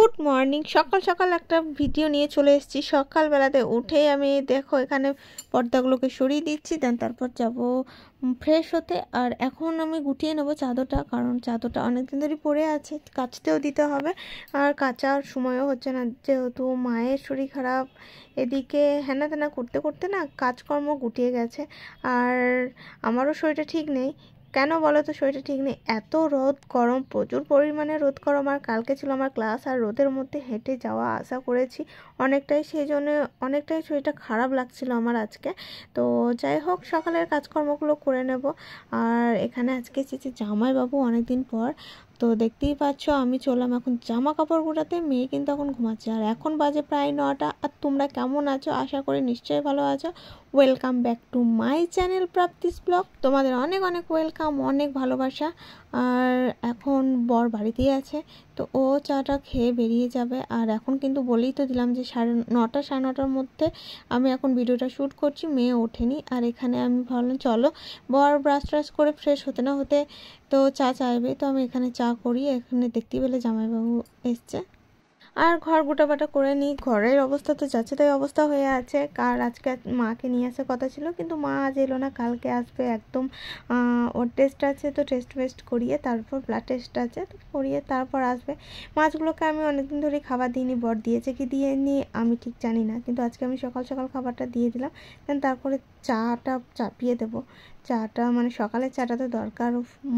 Good morning. সকাল সকাল একটা ভিডিও নিয়ে চলে এসেছি। সকালবেলাতে উঠেই আমি দেখো এখানে পর্দাগুলোকে সরিয়ে দিচ্ছি, দেন তারপর যাব ফ্রেশ হতে। আর এখন আমি গুটিয়ে নেবো চাদরটা, কারণ চাদরটা অনেকদিন ধরে পড়ে আছে, কাচতেও দিতে হবে। আর কাচার সময়ও হচ্ছে না, যেহেতু মায়ের শরীর খারাপ। এদিকে হেনা তেনা করতে করতে না কাজকর্ম গুটিয়ে গেছে। আর আমারও শরীরটা ঠিক নেই। কেন বলো তো শরীরটা ঠিক নেই? এত রোদ গরম, প্রচুর পরিমাণে রোদ গরম। আর কালকে ছিল আমার ক্লাস, আর রোদের মধ্যে হেঁটে যাওয়া আসা করেছি অনেকটাই, সেই জন্য অনেকটাই শরীরটা খারাপ লাগছিল আমার আজকে। তো যাই হোক, সকালের কাজকর্মগুলো করে নেব। আর এখানে আজকে এসেছি জামাইবাবু অনেকদিন পর। তো দেখতেই পাচ্ছ আমি চললাম এখন জামা কাপড় গোটাতে। মেয়ে কিন্তু এখন ঘুমাচ্ছে, আর এখন বাজে প্রায় 9টা। আর তোমরা কেমন আছো? আশা করি নিশ্চয়ই ভালো আছো। Welcome back to my channel প্রাপ্তিস blog. তোমাদের অনেক অনেক ওয়েলকাম, অনেক ভালোবাসা। আর এখন বর বাড়িতেই আছে, তো ও চাটা খেয়ে বেরিয়ে যাবে। আর এখন কিন্তু বলেই তো দিলাম যে 9:30 সাড়ে 9টার মধ্যে আমি এখন ভিডিওটা শ্যুট করছি। মেয়ে ওঠেনি, আর এখানে আমি ভাবলাম চলো বর ব্রাশ ট্রাশ করে ফ্রেশ হতে না হতে তো চা চাইবে, তো আমি এখানে চা করি। এখানে দেখতেই পেলে জামাইবাবু এসছে। আর ঘর গোটাবাটা করে নিই। ঘরের অবস্থা তো যাচ্ছে তাই অবস্থা হয়ে আছে। কার আজকে মাকে নিয়ে আসার কথা ছিল, কিন্তু মা আজ এলো না, কালকে আসবে একদম। ওর টেস্ট আছে, তো টেস্ট ফেস্ট করিয়ে তারপর ব্লাড টেস্ট আছে, তো করিয়ে তারপর আসবে। মাছগুলোকে আমি অনেকদিন ধরেই খাবার দিইনি, বর দিয়েছে কি দিইনি আমি ঠিক জানি না, কিন্তু আজকে আমি সকাল সকাল খাবারটা দিয়ে দিলাম। দেন তারপরে চাটা চাপিয়ে দেবো। চাটা মানে সকালের চাটা তো দরকার,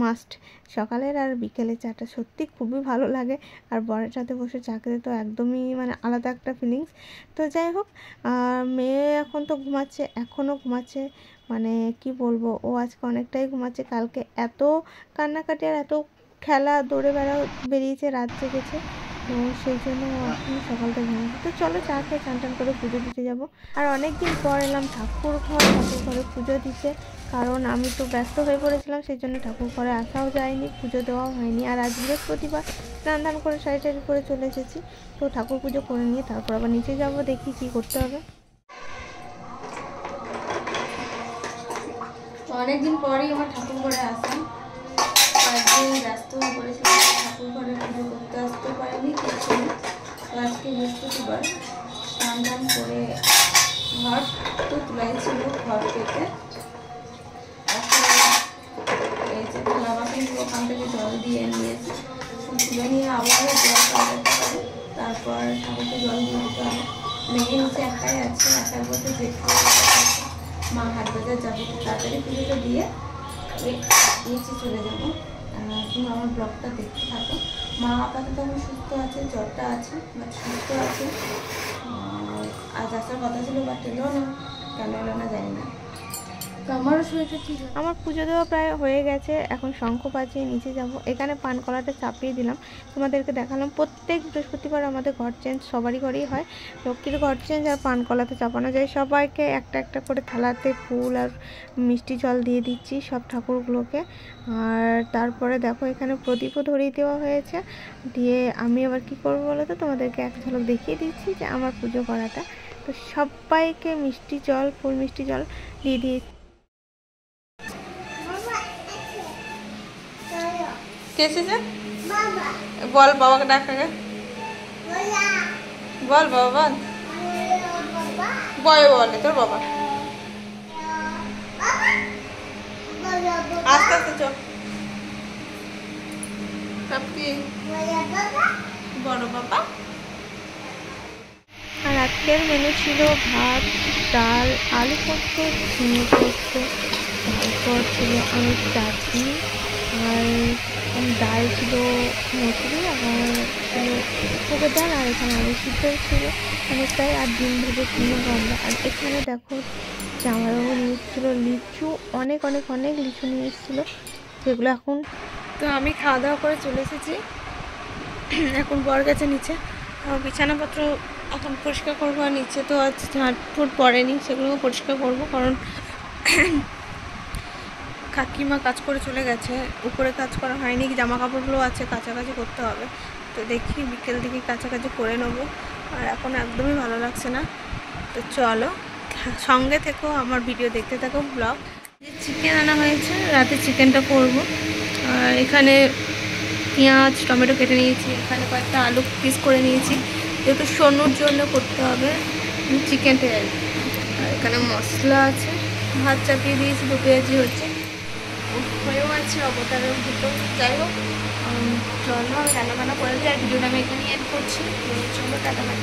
মাস্ট। সকালের আর বিকেলের চাটা সত্যি খুবই ভালো লাগে। আর বরের সাথে বসে চা খেতে তো একদমই মানে আলাদা একটা ফিলিংস। তো যাই হোক, মেয়ে এখন তো ঘুমাচ্ছে, এখনও ঘুমাচ্ছে। মানে কি বলবো, ও আজকে অনেকটাই ঘুমাচ্ছে। কালকে এত কান্নাকাটি আর এত খেলা দৌড়ে বেরিয়েছে, রাত জেগেছে, তো সেই জন্য এখন সকালটা ঘুমাচ্ছে। তো চলো চা খেয়ে চান টান করে পুজো দিতে যাবো। আর অনেক দিন পর এলাম ঠাকুর ঘরে পুজো দিতে, কারণ আমি তো ব্যস্ত হয়ে পড়েছিলাম, সেই জন্য ঠাকুর ঘরে আসাও যায়নি, পুজো দেওয়াও হয়নি। আর আজ বৃহস্পতিবার, স্নান ধান করে শাড়ি টাড়ি করে চলে এসেছি। তো ঠাকুর পুজো করে নিয়ে তারপর আবার নিচে যাবো, দেখি কি করতে হবে। অনেকদিন পরেই আমার ঠাকুর ঘরে আসলাম। কয়েকদিন ব্যস্ত হয়ে পড়েছিলাম, ঠাকুর ঘরে পুজো করতে আসতে পারিনি কিছু। তো আজকে বৃহস্পতিবার, স্নান ধান করে ঘর তো তুলাই ছিল, ঘর পেতে এই যে থালা বাসনগুলো ওখান থেকে জল দিয়ে নিয়েছি, তুলে নিয়ে আবার জল পাল্টাতে হবে। তারপর ঠাকুরকে জল দিয়ে দিতে হবে। মেয়ে নিচে একাই আছে, একার বলতে দেখতে মা হাট বাজার যাবো, তাড়াতাড়ি পুজোটা দিয়ে নিচে চলে যাবো। তুমি আমার ব্লগটা দেখতে থাকো। মা আপাতত এখন সুস্থ আছে, জ্বরটা আছে, বাট সুস্থ আছে। আজ আসার কথা ছিল, বাট এলো না, কেন এলো না জানি না। তো আমারও শরীরটা ঠিক আছে। আমার পুজো দেওয়া প্রায় হয়ে গেছে, এখন শঙ্খ বাজিয়ে নিচে যাব। এখানে পান কলাটা চাপিয়ে দিলাম, তোমাদেরকে দেখালাম। প্রত্যেক বৃহস্পতিবার আমাদের ঘর চেঞ্জ সবারই ঘরেই হয়, লক্ষ্মীর ঘর চেঞ্জ আর পান কলাতে চাপানো যায়। সবাইকে একটা একটা করে থালাতে ফুল আর মিষ্টি জল দিয়ে দিচ্ছি সব ঠাকুরগুলোকে। আর তারপরে দেখো এখানে প্রদীপও ধরিয়ে দেওয়া হয়েছে। দিয়ে আমি আবার কি করবো বলো তো, তোমাদেরকে এক ঝলক দেখিয়ে দিচ্ছি যে আমার পুজো করাটা। তো সবাইকে মিষ্টি জল, ফুল মিষ্টি জল দিয়ে দিয়ে। কে এসেছে? বল বাবাকে ডাক আগে, বল বাবা বল। বয় বলে তোর বাবা, আস্তে আস্তে চল। বড় বাবা। আর আজকের মেনু ছিল ভাত, ডাল, আলু পোস্ত, ঝিঙে পোস্ত, তারপর ছিল অনেক চাটনি, আর ডাল ছিল মুসুরি, আর ছিল মুগের ডাল, আর এখানে আলু সিদ্ধ ছিল অনেকটাই, আর ডিম ভেজে ছিল গন্ধা। আর এখানে দেখো জামাইবাবু নিয়ে এসেছিলো লিচু, অনেক অনেক অনেক লিচু নিয়ে এসেছিলো, যেগুলো এখন তো আমি খাওয়া দাওয়া করে চলে এসেছি। এখন বর গেছে নিচে, বিছানাপত্র এখন পরিষ্কার করবো। আর নিচে তো আজ ঝাঁটফুট পড়েনি, সেগুলোও পরিষ্কার করবো, কারণ কাকিমা কাজ করে চলে গেছে, উপরে কাজ করা হয়নি, জামা কাপড়গুলো আছে কাছাকাছি করতে হবে। তো দেখি বিকেল দিকে কাছাকাছি করে নেবো। আর এখন একদমই ভালো লাগছে না, তো চলো সঙ্গে থেকো, আমার ভিডিও দেখতে থাকো, ব্লগ। চিকেন আনা হয়েছে, রাতে চিকেনটা করবো। আর এখানে পেঁয়াজ টমেটো কেটে নিয়েছি, এখানে কয়েকটা আলু পিস করে নিয়েছি, যেহেতু সোনুর জন্য করতে হবে চিকেনটা। আর এখানে মশলা আছে, ভাত চাপিয়ে দিয়েছি, 2 পেঁয়াজি হচ্ছে, হয়েও আছে অবতারের ভিতর। যাই হোক, চলো আমি রান্নাবান্না করে দিই, আর ভিডিওটা আমি এখানেই এড করছি। চলো টাটা বাই।